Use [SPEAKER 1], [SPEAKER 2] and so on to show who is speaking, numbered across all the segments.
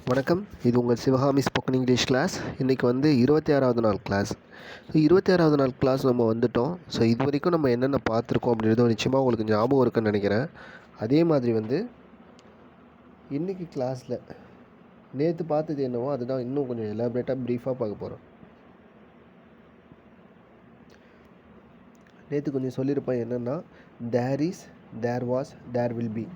[SPEAKER 1] வணக்கம். இது உங்கள் சிவகாமி ஸ்போக்கன் இங்கிலீஷ் கிளாஸ். இன்றைக்கி வந்து 26வது நாள் கிளாஸ். 26வது நாள் கிளாஸ் நம்ம வந்துட்டோம். ஸோ இது வரைக்கும் நம்ம என்னென்ன பார்த்துருக்கோம் அப்படின்றது நிச்சயமாக உங்களுக்கு ஞாபகம் இருக்குன்னு நினைக்கிறேன். அதே மாதிரி வந்து இன்றைக்கி கிளாஸில் நேற்று பார்த்தது என்னவோ அதுதான் இன்னும் கொஞ்சம் எலாபரேட்டாக ப்ரீஃபாக பார்க்க போகிறோம். நேற்று கொஞ்சம் சொல்லியிருப்பேன் என்னென்னா there is, there was, there will be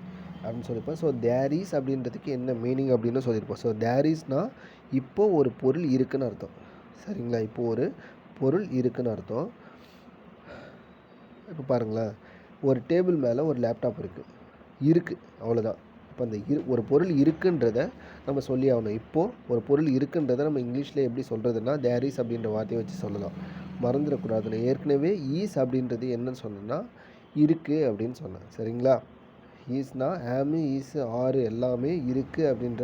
[SPEAKER 1] அப்படின்னு சொல்லியிருப்போம். ஸோ தேர் இஸ் அப்படின்றதுக்கு என்ன மீனிங் அப்படின்னு சொல்லியிருப்போம். ஸோ தேர் இஸ்னால் இப்போது ஒரு பொருள் இருக்குதுன்னு அர்த்தம். சரிங்களா? இப்போது ஒரு பொருள் இருக்குதுன்னு அர்த்தம். இப்போ பாருங்களேன், ஒரு டேபிள் மேலே ஒரு லேப்டாப் இருக்குது அவ்வளோதான். இப்போ அந்த ஒரு பொருள் இருக்குன்றதை நம்ம சொல்லி ஆகணும். இப்போது ஒரு பொருள் இருக்குன்றதை நம்ம இங்கிலீஷில் எப்படி சொல்கிறதுனா தேர் இஸ் அப்படின்ற வார்த்தையை வச்சு சொல்லலாம். மறந்துடக்கூடாதுன்னு ஏற்கனவே ஈஸ் அப்படின்றது என்னன்னு சொன்னேன்னா இருக்குது அப்படின்னு சொன்னேன். சரிங்களா? ஈஸ்னா ஆமு, ஈஸு, ஆறு எல்லாமே இருக்குது அப்படின்ற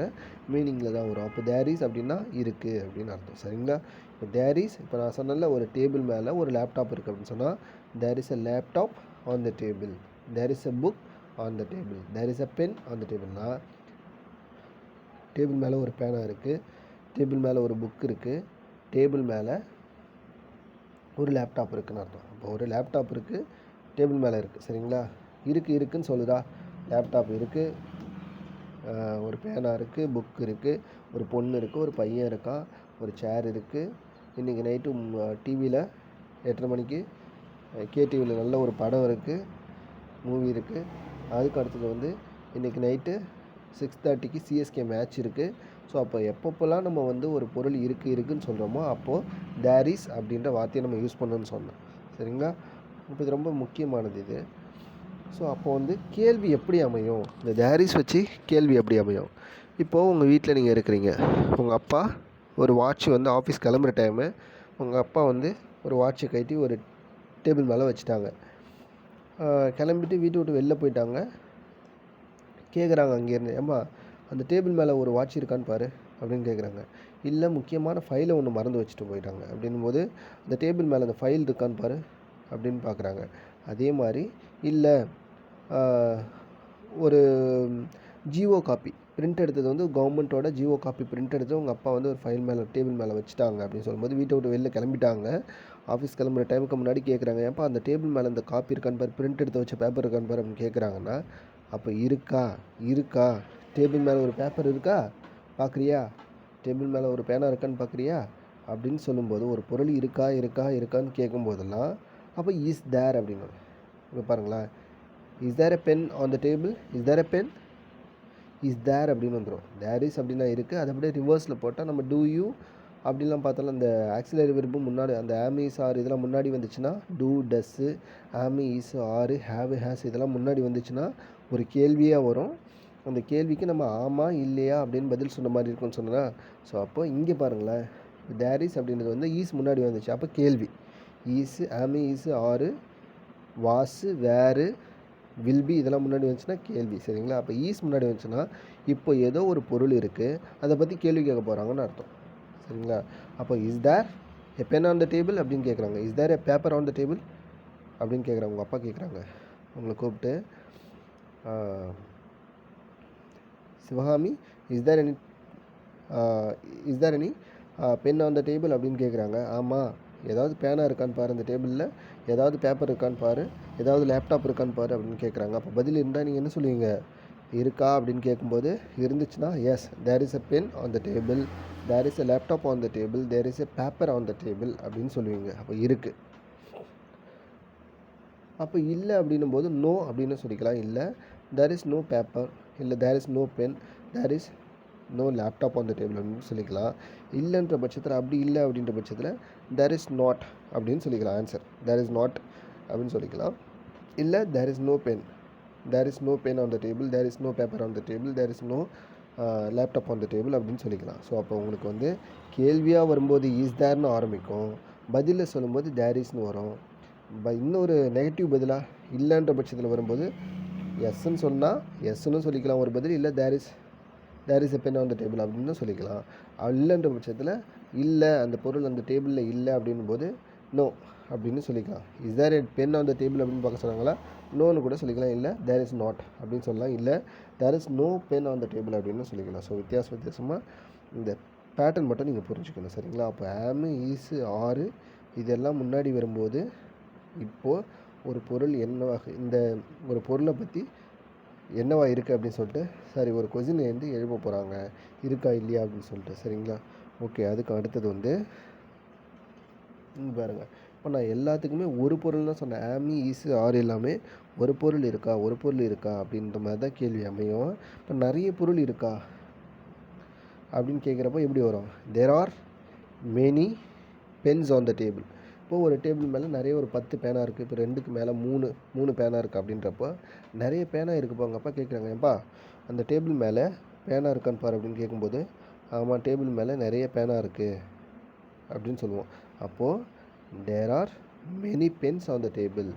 [SPEAKER 1] மீனிங்கில் தான் வரும். அப்போ தேர் இஸ் அப்படின்னா இருக்குது அப்படின்னு அர்த்தம். சரிங்களா? இப்போ தேர் இஸ், இப்போ நான் சொன்னல ஒரு டேபிள் மேலே ஒரு லேப்டாப் இருக்குது அப்படின்னு சொன்னால் there is a laptop on the table, there is a book on the table, there is a pen on the டேபிள்னா டேபிள் மேலே ஒரு பேனா இருக்குது, டேபிள் மேலே ஒரு புக் இருக்குது, டேபிள் மேலே ஒரு லேப்டாப் இருக்குதுன்னு அர்த்தம். இப்போ ஒரு லேப்டாப் இருக்குது, டேபிள் மேலே இருக்குது. சரிங்களா? இருக்குதுன்னு சொல்லுதா? லேப்டாப் இருக்குது, ஒரு பேனா இருக்குது, புக் இருக்குது, ஒரு பொண்ணு இருக்குது, ஒரு பையன் இருக்கான், ஒரு சேர் இருக்குது. இன்றைக்கி நைட்டு டிவியில் 8:30 மணிக்கு கேடிவியில் நல்ல ஒரு படம் இருக்குது, மூவி இருக்குது. அதுக்கு அடுத்தது வந்து இன்றைக்கி நைட்டு 6:30க்கு சிஎஸ்கே மேட்ச் இருக்குது. ஸோ அப்போ எப்பப்போலாம் நம்ம வந்து ஒரு பொருள் இருக்குதுன்னு சொல்கிறோமோ அப்போது தேர் இஸ் அப்படின்ற வார்த்தையை நம்ம யூஸ் பண்ணணும்னு சொன்னோம். சரிங்களா? இப்போ இது ரொம்ப முக்கியமானது இது. ஸோ அப்போ வந்து கேள்வி எப்படி அமையும், இந்த தேர் இஸ் வச்சு கேள்வி எப்படி அமையும்? இப்போது உங்கள் வீட்டில் நீங்கள் இருக்கிறீங்க, உங்கள் அப்பா ஒரு வாட்ச் வந்து ஆஃபீஸ் கிளம்புற டைமு உங்கள் அப்பா வந்து ஒரு வாட்சை கட்டி ஒரு டேபிள் மேலே வச்சுட்டாங்க. கிளம்பிட்டு வீட்டை விட்டு வெளில போயிட்டாங்க. கேட்குறாங்க அங்கேருந்து, ஏம்மா அந்த டேபிள் மேலே ஒரு வாட்ச் இருக்கான்னு பாரு அப்படின்னு கேட்குறாங்க. இல்லை, முக்கியமான ஃபைலை ஒன்று மறந்து வச்சுட்டு போயிட்டாங்க அப்படின்போது அந்த டேபிள் மேலே அந்த ஃபைல் இருக்கான்னு பாரு அப்படின்னு பார்க்குறாங்க. அதே மாதிரி இல்லை, ஒரு ஜிஓ காப்பி பிரிண்ட் எடுத்தது வந்து கவர்மெண்ட்டோட ஜிஓ காப்பி பிரிண்ட் எடுத்து உங்கள் அப்பா வந்து ஒரு ஃபைல் மேலே டேபிள் மேலே வச்சுட்டாங்க அப்படின்னு சொல்லும்போது வீட்டை விட்டு வெளில கிளம்பிட்டாங்க. ஆஃபீஸ் கிளம்புற டைமுக்கு முன்னாடி கேட்குறாங்க, ஏன்ப்பா அந்த டேபிள் மேலே இந்த காப்பி இருக்கான்னு பாரு, பிரிண்ட் எடுத்து வச்ச பேப்பர் இருக்கான்னு பாரு அப்படின்னு கேட்குறாங்கன்னா அப்போ இருக்கா டேபிள் மேலே ஒரு பேப்பர் இருக்கா பார்க்குறியா, டேபிள் மேலே ஒரு பேனா இருக்கான்னு பார்க்குறியா அப்படின்னு சொல்லும்போது ஒரு பொருள் இருக்கான்னு கேட்கும்போதெல்லாம் அப்போ இஸ் தேர் அப்படின்னு. இப்போ பாருங்களேன், is there a pen on the table, is there a pen, is there அப்படின்னு வந்துடும். தேர் இஸ் அப்படின்னா இருக்குது. அதை அப்படியே ரிவர்ஸில் போட்டால் நம்ம டூ யூ அப்படின்லாம் பார்த்தாலும் அந்த ஆக்சிலரி வெர்பு முன்னாடி அந்த ஆமி, இஸ், ஆர் இதெல்லாம் முன்னாடி வந்துச்சுன்னா டூ, டஸ்ஸு, ஆமி, இஸ், ஆறு, ஹேவ், ஹேஸ் இதெல்லாம் முன்னாடி வந்துச்சுன்னா ஒரு கேள்வியாக வரும். அந்த கேள்விக்கு நம்ம ஆமாம் இல்லையா அப்படின்னு பதில் சொன்ன மாதிரி இருக்கும்னு சொன்னால். ஸோ அப்போ இங்கே பாருங்களேன், தேர் இஸ் அப்படின்றது வந்து ஈஸ் முன்னாடி வந்துச்சு, அப்போ கேள்வி. ஈஸு, ஆமி, ஈஸு, ஆறு, வாஸு, வேறு, வில் பி இதெல்லாம் முன்னாடி வந்துச்சுன்னா கேள்வி. சரிங்களா? அப்போ ஈஸ் முன்னாடி வந்துச்சுன்னா இப்போ ஏதோ ஒரு பொருள் இருக்குது, அதை பற்றி கேள்வி கேட்க போகிறாங்கன்னு அர்த்தம். சரிங்களா? அப்போ is there a pen on the table அப்படின்னு கேட்குறாங்க, is there a paper on the table அப்படின்னு கேட்குறாங்க. உங்கள் அப்பா கேட்குறாங்க உங்களை கூப்பிட்டு, Sivagami is there any pen on the table அப்படின்னு கேட்குறாங்க. ஆமாம், ஏதாவது பேனா இருக்கான்னு பாரு அந்த டேபிளில், ஏதாவது பேப்பர் இருக்கான்னு பாரு, ஏதாவது லேப்டாப் இருக்கான்னு பாரு அப்படின்னு கேட்குறாங்க. அப்போ பதில் இருந்தால் நீங்கள் என்ன சொல்லுவீங்க? இருக்கா அப்படின்னு கேட்கும்போது இருந்துச்சுன்னா yes there is a pen on the table, there is a laptop on the table, there is a paper on the table அப்படின்னு சொல்லுவீங்க. அப்போ இருக்குது. அப்போ இல்லை அப்படின்னும் போது நோ அப்படின்னு சொல்லிக்கலாம். இல்லை தேர் இஸ் நோ பேப்பர், இல்லை there is no pen, there is no laptop on the table அப்படின்னு சொல்லிக்கலாம். இல்லைன்ற பட்சத்தில், அப்படி இல்லை அப்படின்ற பட்சத்தில் தேர் இஸ் நாட் அப்படின்னு சொல்லிக்கலாம். ஆன்சர் தேர் இஸ் நாட் அப்படின்னு சொல்லிக்கலாம். இல்லை there is no pen, there is no pen on the table, there is no paper on the table, there is no laptop on the table அப்படின்னு சொல்லிக்கலாம். So அப்போ உங்களுக்கு வந்து கேள்வியாக வரும்போது இஸ் தேர்னு ஆரம்பிக்கும், பதிலில் சொல்லும்போது தேர் இஸ்னு வரும். இன்னொரு நெகட்டிவ் பதிலாக இல்லைன்ற பட்சத்தில் வரும்போது எஸ்ன்னு சொன்னால் எஸ்ன்னு சொல்லிக்கலாம் ஒரு பதில், இல்லை there is a pen on the table அப்படின்னு சொல்லிக்கலாம். இல்லைன்ற பட்சத்தில் இல்லை அந்த பொருள் அந்த டேபிளில் இல்லை அப்படின்னும் போது நோ அப்படின்னு சொல்லிக்கலாம். Is there a pen on the table அப்படின்னு பார்க்க சொன்னாங்களா, நோன்னு கூட சொல்லிக்கலாம். இல்லை தேர் இஸ் நாட் அப்படின்னு சொல்லலாம். இல்லை there is no pen on the table அப்படின்னு சொல்லிக்கலாம். ஸோ வித்தியாசமாக இந்த பேட்டர்ன் மட்டும் நீங்கள் புரிஞ்சுக்கணும். சரிங்களா? அப்போ ஆம், ஈஸு, ஆறு இதெல்லாம் முன்னாடி வரும்போது இப்போது ஒரு பொருள் என்னவாக, இந்த ஒரு பொருளை பற்றி என்னவா இருக்குது அப்படின்னு சொல்லிட்டு ஒரு கொஸ்டின் வந்து எழுப்ப போகிறாங்க, இருக்கா இல்லையா அப்படின்னு சொல்லிட்டு. சரிங்களா? ஓகே. அதுக்கு அடுத்தது வந்து பாருங்கள், இப்போ நான் எல்லாத்துக்குமே ஒரு பொருள் தான் சொன்னேன். ஆமி, ஈஸு, ஆறு எல்லாமே ஒரு பொருள் இருக்கா அப்படின்ற மாதிரி தான் கேள்வி அமையும். இப்போ நிறைய பொருள் இருக்கா அப்படின்னு கேட்குறப்போ எப்படி வரும்? There are many pens on the table. இப்போது ஒரு டேபிள் மேலே நிறைய ஒரு 10 பேனா இருக்குது. இப்போ 2க்கு மேலே 3 பேனா இருக்குது அப்படின்றப்போ நிறைய பேனா இருக்குப்பா. அவங்க அப்பா கேட்குறாங்க, ஏன்பா அந்த டேபிள் மேலே பேனா இருக்கான்னு பாரு அப்படின்னு கேட்கும்போது, ஆமாம் டேபிள் மேலே நிறைய பேனா இருக்குது அப்படின்னு சொல்லுவோம். அப்போது there are many pens on the table.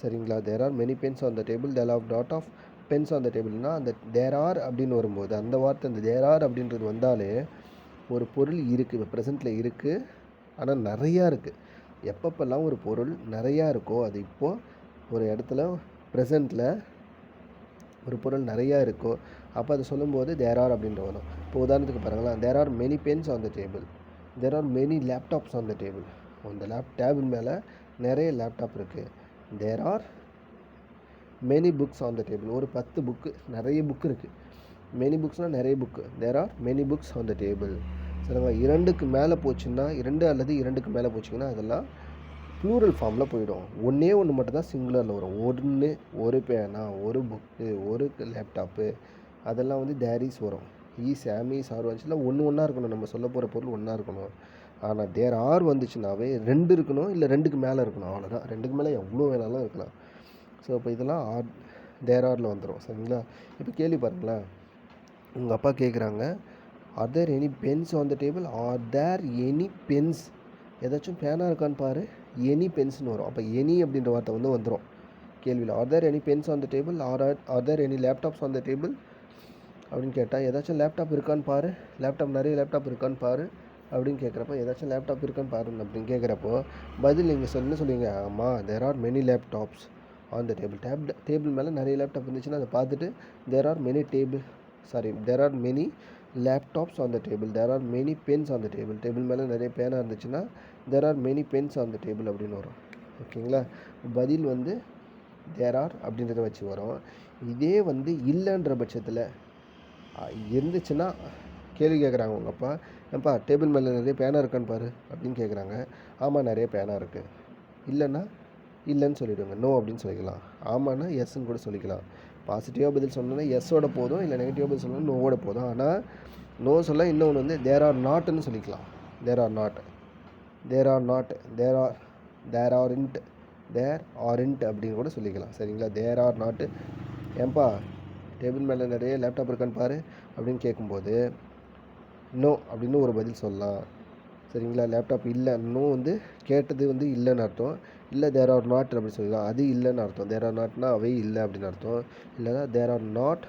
[SPEAKER 1] சரிங்களா? There are many pens on the table, there are lot of pens on the டேபிள்னால் அந்த தேர் ஆர் அப்படின்னு வரும்போது அந்த வார்த்தை, அந்த தேர் ஆர் அப்படின்றது வந்தாலே ஒரு பொருள் இருக்குது, இப்போ ப்ரெசென்ட்டில் இருக்குது, ஆனால் நிறையா இருக்குது. எப்பப்பெல்லாம் ஒரு பொருள் நிறையா இருக்கோ அது இப்போது ஒரு இடத்துல ப்ரெசென்ட்டில் ஒரு பொருள் நிறையா இருக்கோ அப்போ அதை சொல்லும்போது தேர் ஆர் அப்படின்ற வரும். இப்போ உதாரணத்துக்கு பாருங்களேன், there are many pens on the table, there are many laptops on the table. அந்த டேபிள் மேலே நிறைய லேப்டாப் இருக்குது. There are many books on the table. ஒரு 10 புக்கு, நிறைய புக்கு இருக்குது. மெனி புக்ஸ்னால் நிறைய book. There are many books on the table. சரிங்களா? 2க்கு மேலே போச்சுன்னா, 2 அல்லது 2க்கு மேலே போச்சுங்கன்னா அதெல்லாம் ப்ளூரல் ஃபார்மில் போயிடும். ஒன்றே ஒன்று மட்டும் தான் சிங்குலரில் வரும். ஒன்று, ஒரு பேனா, ஒரு புக்கு, ஒரு லேப்டாப்பு, அதெல்லாம் வந்து தேரிஸ் வரும். ஈஸ், ஆமீஸ், ஆர் வந்துச்சுன்னா ஒன்றா இருக்கணும். நம்ம சொல்ல போகிற பொருள் ஒன்றா இருக்கணும். ஆனால் தேர் ஆர் வந்துச்சுனாவே 2 இருக்கணும், இல்லை 2க்கு மேலே இருக்கணும். அவ்வளோதான். 2க்கு மேலே எவ்வளோ வேணாலும் இருக்கலாம். ஸோ இப்போ இதெல்லாம் தேர் ஆரில் வந்துடும். சரிங்களா? இப்போ கேள்வி பாருங்களேன், உங்கள் அப்பா கேட்குறாங்க, are there any pens on the table, are there any pens, ஏதாச்சும் பேனா இருக்கான்னு பாரு, எனி பென்ஸ்னு வரும். அப்போ எனி அப்படின்ற வார்த்தை வந்து வந்துடும் கேள்வியில். Are there any pens on the table, are there any laptops on the table அப்படின்னு கேட்டால், ஏதாச்சும் லேப்டாப் இருக்கான்னு பாரு, நிறைய லேப்டாப் இருக்கான்னு பாரு அப்படின்னு கேட்குறப்போ, ஏதாச்சும் லேப்டாப் இருக்கான்னு பாரு அப்படின்னு கேட்குறப்போ பதில் நீங்கள் என்ன சொல்லுவீங்க? ஆமாம், there are many laptops on the table மேலே நிறைய லேப்டாப் இருந்துச்சுன்னா அதை பார்த்துட்டு there are many laptops on the table, there are many pens on the table மேலே நிறைய பேனா இருந்துச்சுன்னா there are many pens on the table அப்படின்னு வரும். ஓகேங்களா? பதில் வந்து தேர் ஆர் அப்படின்றத வச்சு வரும். இதே வந்து இல்லைன்ற பட்சத்தில் இருந்துச்சுன்னா கேள்வி கேட்குறாங்க உங்கள் அப்பா, ஏன்பா டேபிள் மேலே நிறைய பேனா இருக்கான்னு பாரு அப்படின்னு கேட்குறாங்க. ஆமாம் நிறைய பேனா இருக்குது. இல்லைன்னா இல்லைன்னு சொல்லிவிடுங்க, நோ அப்படின்னு சொல்லிக்கலாம். ஆமான்னா எஸ்ன்னு கூட சொல்லிக்கலாம். பாசிட்டிவாக பதில் சொன்னோன்னா எஸ்ஸோட போதும், இல்லை நெகட்டிவாக பதில் சொன்னோன்னா நோவோட போதும். ஆனால் நோ சொல்ல இன்னொன்று வந்து தேர் ஆர் நாட்டுன்னு சொல்லிக்கலாம். தேர் ஆர் நாட், தேர் ஆர்இன்ட் அப்படின்னு கூட சொல்லிக்கலாம். சரிங்களா? தேர் ஆர் நாட்டு. ஏன்பா டேபிள் மேலே நிறைய லேப்டாப் இருக்கான்னு பாரு அப்படின்னு கேட்கும்போது நோ அப்படின்னு ஒரு பதில் சொல்லலாம். சரிங்களா? லேப்டாப் இல்லை, நோ வந்து கேட்டது வந்து இல்லைன்னு அர்த்தம். இல்லை தேர் ஆர் நாட் அப்படின்னு சொல்லலாம், அது இல்லைன்னு அர்த்தம். தேர் ஆர் நாட்னா அவை இல்லை அப்படின்னு அர்த்தம். இல்லைனா தேர் ஆர் நாட்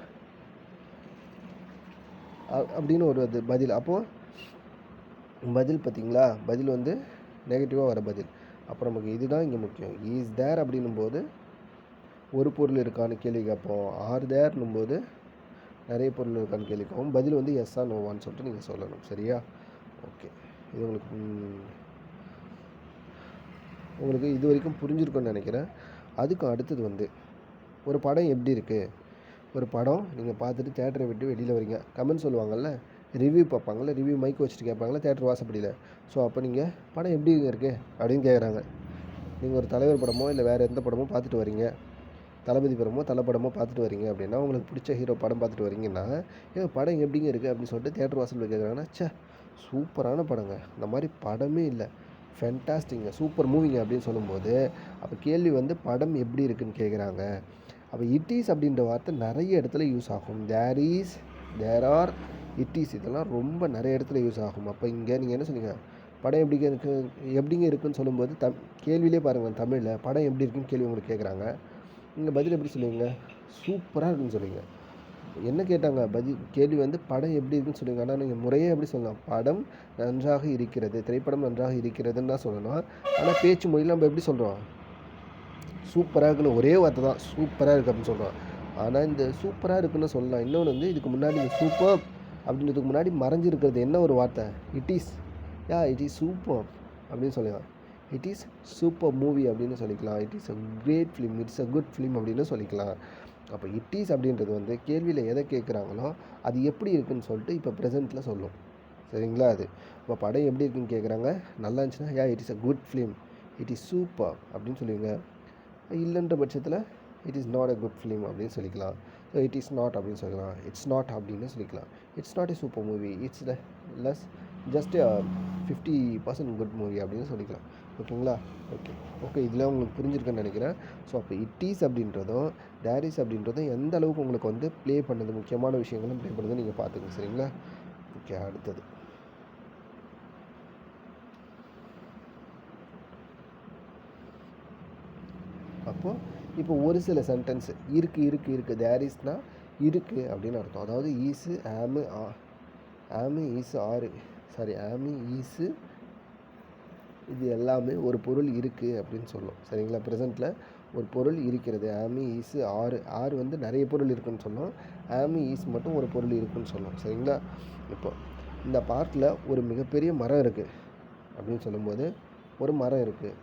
[SPEAKER 1] அப்படின்னு ஒரு பதில். அப்போது பதில் பார்த்திங்களா, பதில் வந்து நெகட்டிவாக வர பதில். அப்போ நமக்கு இதுதான் இங்கே முக்கியம். இஸ் தேர் அப்படின்னும் போது ஒரு பொருள் இருக்கான்னு கேள்வி கேட்போம். ஆர் தேர்னும் போது நிறைய பொருள் இருக்கான்னு கேள்வி கேட்போம். பதில் வந்து எஸ்ஸா நோவான்னு சொல்லிட்டு நீங்கள் சொல்லணும். சரியா? ஓகே. இது உங்களுக்கு இது வரைக்கும் புரிஞ்சிருக்குன்னு நினைக்கிறேன். அதுக்கு அடுத்தது வந்து ஒரு படம் எப்படி இருக்குது, ஒரு படம் நீங்கள் பார்த்துட்டு தேட்டரை விட்டு வெளியில் வரீங்க, கமெண்ட் சொல்லுவாங்கள்ல, ரிவ்யூ பார்ப்பாங்கள்ல, ரிவ்யூ மைக் வச்சுட்டு கேட்பாங்களே தேட்டர் வாசப்படியில். ஸோ அப்போ நீங்கள் படம் எப்படி இருக்குது அப்படின்னு கேட்குறாங்க. நீங்கள் ஒரு தலைவர் படமோ இல்லை வேறு எந்த படமோ பார்த்துட்டு வரீங்க, தளபதி படமோ பார்த்துட்டு வரீங்க அப்படின்னா, உங்களுக்கு பிடிச்ச ஹீரோ படம் பார்த்துட்டு வரீங்கன்னா, படம் எப்படிங்க இருக்குது அப்படின்னு சொல்லிட்டு தேட்டர் வாசலில் கேட்குறாங்கன்னா, சூப்பரான படங்க, இந்த மாதிரி படமே இல்லை, ஃபென்டாஸ்டிங்க, சூப்பர் மூவிங்க அப்படின்னு சொல்லும்போது அப்போ கேள்வி வந்து படம் எப்படி இருக்குன்னு கேட்குறாங்க. அப்போ இட் இஸ் அப்படின்ற வார்த்தை நிறைய இடத்துல யூஸ் ஆகும். தேர் ஆர், இட் இஸ், இதெல்லாம் ரொம்ப நிறைய இடத்துல யூஸ் ஆகும். அப்போ இங்கே நீங்கள் என்ன சொன்னீங்க, படம் எப்படிங்க இருக்குன்னு சொல்லும்போது கேள்வியிலே பாருங்கள், தமிழில் படம் எப்படி இருக்குன்னு கேள்வி உங்களுக்கு கேட்குறாங்க. நீங்கள் பதில் எப்படி சொல்லுவீங்க? சூப்பராக இருக்குன்னு சொல்லுவீங்க. என்ன கேட்டாங்க கேள்வி வந்து படம் எப்படி இருக்குன்னு சொல்லுங்க. ஆனால் நீங்கள் முறையே எப்படி சொல்லலாம், படம் நன்றாக இருக்கிறது, திரைப்படம் நன்றாக இருக்கிறதுன்னு தான் சொல்லணும். ஆனால் பேச்சு மொழியில் நம்ம எப்படி சொல்கிறோம், சூப்பராக இருக்குன்னு ஒரே வார்த்தை தான், சூப்பராக இருக்குது அப்படின்னு சொல்கிறோம். ஆனால் இந்த சூப்பராக இருக்குன்னு சொல்லலாம். இன்னொன்று வந்து இதுக்கு முன்னாடி இந்த சூப்பர் அப்படின்றதுக்கு முன்னாடி மறைஞ்சிருக்கிறது என்ன ஒரு வார்த்தை, இட் இஸ் சூப்பர் அப்படின்னு சொல்லலாம். இட் இஸ் சூப்பர் மூவி அப்படின்னு சொல்லிக்கலாம். It is a great film, it's a good film அப்படின்னு சொல்லிக்கலாம். அப்போ இட் இஸ் அப்படின்றது வந்து கேள்வியில் எதை கேட்குறாங்களோ அது எப்படி இருக்குன்னு சொல்லிட்டு இப்போ ப்ரெசென்ட்டில் சொல்லும். சரிங்களா? அது இப்போ படம் எப்படி இருக்குன்னு கேட்குறாங்க, நல்லா இருந்துச்சுன்னா it is a good film, it is super அப்படின்னு சொல்லுவீங்க. இல்லைன்ற பட்சத்தில் it is not a good film அப்படின்னு சொல்லிக்கலாம். ஸோ இட் இஸ் நாட் அப்படின்னு சொல்லிக்கலாம், இட்ஸ் நாட் அப்படின்னு சொல்லிக்கலாம். It's not a super movie, it's less just 50% good movie அப்படின்னு சொல்லிக்கலாம். ஓகேங்களா? ஓகே இதில் உங்களுக்கு புரிஞ்சிருக்குன்னு நினைக்கிறேன். ஸோ அப்போ இட் இஸ் அப்படின்றதும் தேர் இஸ் அப்படின்றதும் எந்த அளவுக்கு உங்களுக்கு வந்து ப்ளே பண்ணுது, முக்கியமான விஷயங்களும் ப்ளே பண்ணுறது நீங்கள் பார்த்துக்கங்க. சரிங்களா? ஓகே, அடுத்தது அப்போது இப்போ ஒரு சில சென்டென்ஸ் இருக்குது தேர் இஸ்னால் இருக்குது அப்படின்னு அர்த்தம். அதாவது ஈஸு ஆமு ஈஸு ஆமு ஈஸு இது எல்லாமே ஒரு பொருள் இருக்குது அப்படின்னு சொல்லும். சரிங்களா? ப்ரெசென்ட்டில் ஒரு பொருள் இருக்கிறது, ஆமி ஈஸு ஆறு வந்து நிறைய பொருள் இருக்குதுன்னு சொல்லும், ஆமி ஈஸ் மட்டும் ஒரு பொருள் இருக்குதுன்னு சொல்லும். சரிங்களா? இப்போ இந்த பார்க்கில் ஒரு மிகப்பெரிய மரம் இருக்குது அப்படின்னு சொல்லும்போது ஒரு மரம் இருக்குது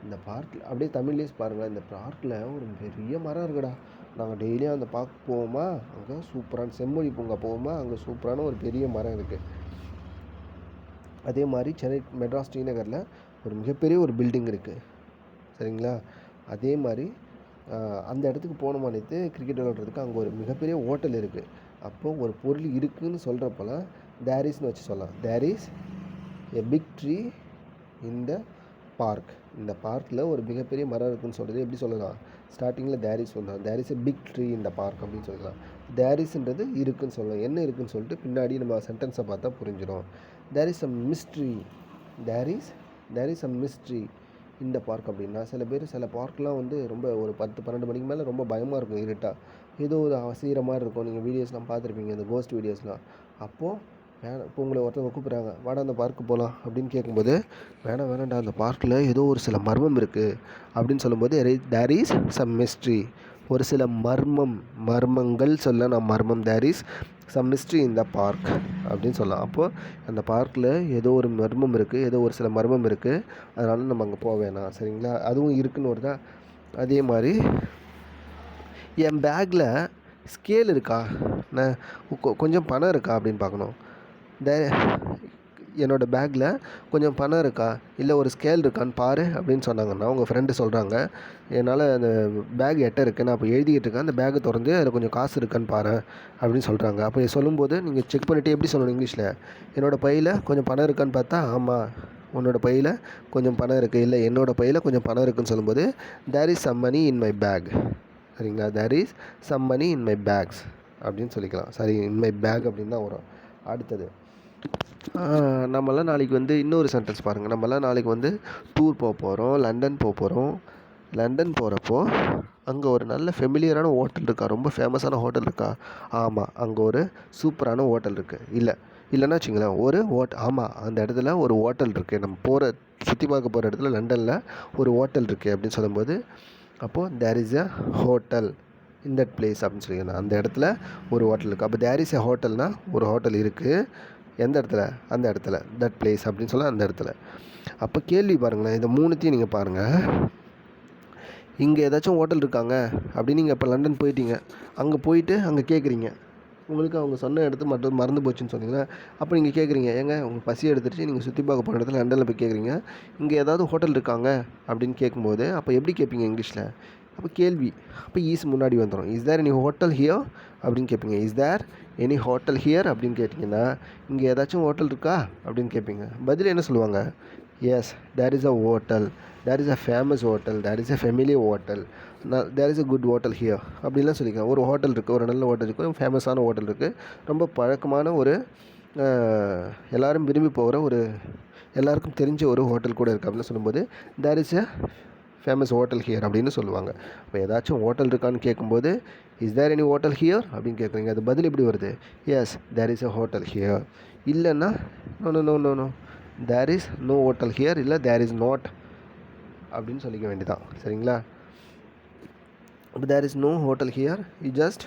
[SPEAKER 1] இந்த பார்க்கில். அப்படியே தமிழ்லேயே பாருங்கள், இந்த பார்க்கில் ஒரு பெரிய மரம் இருக்குடா, நாங்கள் டெய்லியும் அந்த பார்க் போவோமா, அங்கே சூப்பரான செம்மொழி பூங்கா போவோமா, அங்கே சூப்பரான ஒரு பெரிய மரம் இருக்குது. அதே மாதிரி சென்னை மெட்ராஸ் ஸ்ரீநகரில் ஒரு மிகப்பெரிய ஒரு பில்டிங் இருக்குது. சரிங்களா? அதே மாதிரி அந்த இடத்துக்கு போனோமா நேற்று கிரிக்கெட் விளையாடுறதுக்கு, அங்கே ஒரு மிகப்பெரிய ஹோட்டல் இருக்குது. அப்போது ஒரு பொருள் இருக்குதுன்னு சொல்கிறப்பெல்லாம் தேர் இஸ்னு வச்சு சொல்லலாம். There is a big tree in the park. இந்த பார்க்கில் ஒரு மிகப்பெரிய மரம் இருக்குதுன்னு சொல்கிறது எப்படி சொல்லலாம், ஸ்டார்டிங்கில் தேர் இஸ் சொல்லலாம். There is a big tree in the park அப்படின்னு சொல்லலாம். தேர் இஸ்ன்றது இருக்குதுன்னு சொல்லலாம். என்ன இருக்குதுன்னு சொல்லிட்டு பின்னாடி நம்ம சென்டென்ஸை பார்த்தா புரிஞ்சிடும். There is some mystery, there is some mystery இந்த பார்க் அப்படின்னா, சில பேர் சில பார்க்லாம் வந்து ரொம்ப ஒரு 10-12 மணிக்கு மேலே ரொம்ப பயமாக இருக்கும், இருட்டாக ஏதோ ஒரு அவசர மாதிரி இருக்கும். நீங்கள் வீடியோஸ்லாம் பார்த்துருப்பீங்க, இந்த கோஸ்ட் வீடியோஸ்லாம். அப்போது இப்போ உங்களை ஒருத்தவங்க கூப்பிட்றாங்க, வாடா அந்த பார்க்கு போகலாம் அப்படின்னு கேட்கும்போது, வேணாண்டா அந்த பார்க்கில் ஏதோ ஒரு சில மர்மம் இருக்குது அப்படின்னு சொல்லும்போது தேர் இஸ் சம் மிஸ்ட்ரி, ஒரு சில மர்மங்கள் சொல்ல நான் மர்மம், there is some mystery in the park அப்படின்னு சொல்லலாம். அப்போது அந்த பார்க்கில் ஏதோ ஒரு மர்மம் இருக்குது, ஏதோ ஒரு சில மர்மம் இருக்குது, அதனால நம்ம அங்கே போக வேணாம். சரிங்களா? அதுவும் இருக்குன்னு வருதா. அதே மாதிரி என் பேக்கில் ஸ்கேல் இருக்கா, நான் கொஞ்சம் பணம் இருக்கா அப்படின்னு பார்க்கணும். என்னோடய பேக்கில் கொஞ்சம் பணம் இருக்கா, இல்லை ஒரு ஸ்கேல் இருக்கான்னு பாரு அப்படின்னு சொன்னாங்கன்னா, உங்கள் ஃப்ரெண்டு சொல்கிறாங்க, என்னால் அந்த பேக் எட்ட இருக்குது, நான் அப்போ எழுதிக்கிட்டு இருக்கேன், அந்த பேக்கை திறந்து அதில் கொஞ்சம் காசு இருக்கான்னு பாரு அப்படின்னு சொல்கிறாங்க. அப்போ சொல்லும்போது நீங்கள் செக் பண்ணிவிட்டு எப்படி சொல்லணும் இங்கிலீஷில், என்னோடய பையில் கொஞ்சம் பணம் இருக்கான்னு பார்த்தா, ஆமாம் உன்னோட பையில் கொஞ்சம் பணம் இருக்குது, இல்லை என்னோடய பையில் கொஞ்சம் பணம் இருக்குதுன்னு சொல்லும்போது there is some money in my bag. சரிங்களா? There is some money in my bags அப்படின்னு சொல்லிக்கலாம். சரி, இன் மை பேக் அப்படின்னு தான் வரும். அடுத்தது நம்மளாம் நாளைக்கு வந்து இன்னொரு சென்டென்ஸ் பாருங்கள். நம்மளாம் நாளைக்கு வந்து டூர் போக போகிறோம், லண்டன் போக போகிறோம். லண்டன் போகிறப்போ அங்கே ஒரு நல்ல ஃபெமிலியரான ஹோட்டல் இருக்கா, ரொம்ப ஃபேமஸான ஹோட்டல் இருக்கா, ஆமாம் அங்கே ஒரு சூப்பரான ஹோட்டல் இருக்குது, இல்லைன்னா வச்சுங்களேன் ஆமாம் அந்த இடத்துல ஒரு ஹோட்டல் இருக்குது, நம்ம சுற்றி பார்க்க போகிற இடத்துல லண்டனில் ஒரு ஹோட்டல் இருக்குது அப்படின்னு சொல்லும்போது, அப்போது there is a hotel in that place அப்படின்னு சொல்லிக்கணும். அந்த இடத்துல ஒரு ஹோட்டல் இருக்குது. அப்போ தேர் இஸ் எ ஹோட்டல்னால் ஒரு ஹோட்டல் இருக்குது, எந்த இடத்துல, அந்த இடத்துல, தட் பிளேஸ் அப்படின்னு சொல்ல அந்த இடத்துல. அப்போ கேள்வி பாருங்களேன், இந்த மூணுத்தையும் நீங்கள் பாருங்கள். இங்கே ஏதாச்சும் ஹோட்டல் இருக்காங்க அப்படின்னு நீங்கள் இப்போ லண்டன் போயிட்டீங்க, அங்கே கேட்குறீங்க, உங்களுக்கு அவங்க சொன்ன இடத்து மட்டும் மறந்து போச்சுன்னு சொன்னீங்கன்னா, அப்போ நீங்கள் கேட்குறீங்க, ஏங்க உங்களுக்கு பசி எடுத்துருச்சு, நீங்கள் சுற்றி பார்க்க போகிற இடத்துல லண்டனில் போய் கேட்குறீங்க, இங்கே ஏதாவது ஹோட்டல் இருக்காங்க அப்படின்னு கேட்கும்போது அப்போ எப்படி கேட்பீங்க இங்கிலீஷில், அப்போ கேள்வி, அப்போ ஈஸ் முன்னாடி வந்துடும். Is there any hotel here அப்படின்னு கேட்பீங்க. Is there any hotel here அப்படின்னு கேட்டிங்கன்னா, இங்கே ஏதாச்சும் ஹோட்டல் இருக்கா அப்படின்னு கேட்பீங்க. பதில் என்ன சொல்லுவாங்க, yes there is a hotel, there is a famous hotel, there is a family hotel, there is a good hotel here அப்படின்லாம் சொல்லிக்கலாம். ஒரு ஹோட்டல் இருக்குது, ஒரு நல்ல ஹோட்டல் இருக்குது, ஃபேமஸான ஹோட்டல் இருக்குது, ரொம்ப பழக்கமான ஒரு எல்லோரும் விரும்பி போகிற ஒரு எல்லாருக்கும் தெரிஞ்ச ஒரு ஹோட்டல் கூட இருக்குது அப்படின்னு சொல்லும்போது there is a famous hotel here அப்படின்னு சொல்லுவாங்க. இப்போ ஏதாச்சும் ஹோட்டல் இருக்கான்னு கேட்கும்போது is there any hotel here அப்படின்னு கேட்குறீங்க. அது பதில் எப்படி வருது? Yes there is a hotel here. இல்லைன்னா no no no no no there is no hotel here, இல்லை தேர் இஸ் நாட் அப்படின்னு சொல்லிக்க வேண்டியதான். சரிங்களா? இப்போ there is no hotel here, you just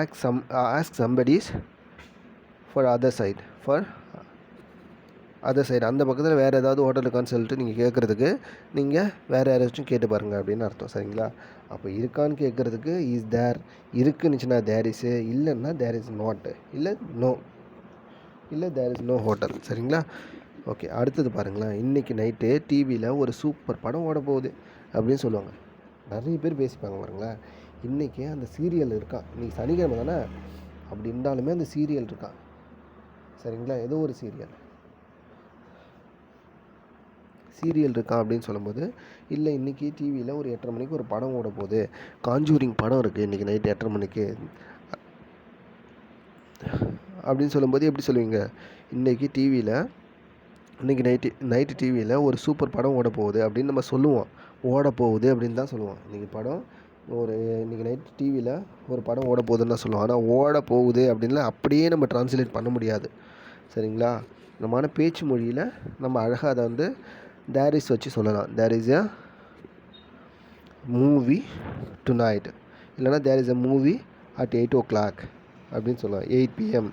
[SPEAKER 1] ask somebody's for other side அந்த பக்கத்தில் வேறு ஏதாவது ஹோட்டல் இருக்கான்னு சொல்லிட்டு நீங்கள் கேட்குறதுக்கு நீங்கள் வேறு யாராச்சும் கேட்டு பாருங்கள் அப்படின்னு அர்த்தம். சரிங்களா? அப்போ இருக்கான்னு கேட்குறதுக்கு இஸ் தேர், இருக்குன்னுச்சுன்னா தேர் இஸு, இல்லைன்னா தேர் இஸ் நாட்டு, இல்லை நோ, இல்லை தேர் இஸ் நோ ஹோட்டல். சரிங்களா? ஓகே, அடுத்தது பாருங்களேன். இன்றைக்கி நைட்டு டிவியில் ஒரு சூப்பர் படம் ஓட போகுது அப்படின்னு சொல்லுவாங்க. நிறைய பேர் பேசிப்பாங்க பாருங்களேன். இன்றைக்கி அந்த சீரியல் இருக்கா, இன்றைக்கி சனிக்கிழமை தானே, அப்படி இருந்தாலுமே அந்த சீரியல் இருக்கா. சரிங்களா? ஏதோ ஒரு சீரியல் இருக்கா அப்படின்னு சொல்லும்போது, இல்லை இன்றைக்கி டிவியில் ஒரு 8:30 மணிக்கு ஒரு படம் ஓட போகுது, காஞ்சூரிங் படம் இருக்குது இன்றைக்கி நைட்டு 8:30 மணிக்கு அப்படின்னு சொல்லும்போது எப்படி சொல்லுவீங்க? இன்றைக்கி நைட்டு டிவியில் ஒரு சூப்பர் படம் ஓட போகுது அப்படின்னு நம்ம சொல்லுவோம். ஓட போகுது அப்படின்னு தான் சொல்லுவோம். இன்றைக்கி நைட்டு டிவியில் ஒரு படம் ஓட போகுதுன்னு தான் சொல்லுவோம். ஆனால் ஓட போகுது அப்படின்லாம் அப்படியே நம்ம ட்ரான்ஸ்லேட் பண்ண முடியாது. சரிங்களா? நம்மளான பேச்சு மொழியில் நம்ம அழகாக அதை வந்து தேர் இஸ் வச்சு சொல்லலாம். There is a movie tonight, இல்லைனா there is a movie at 8 o'clock அப்படின்னு சொல்லலாம். 8 PM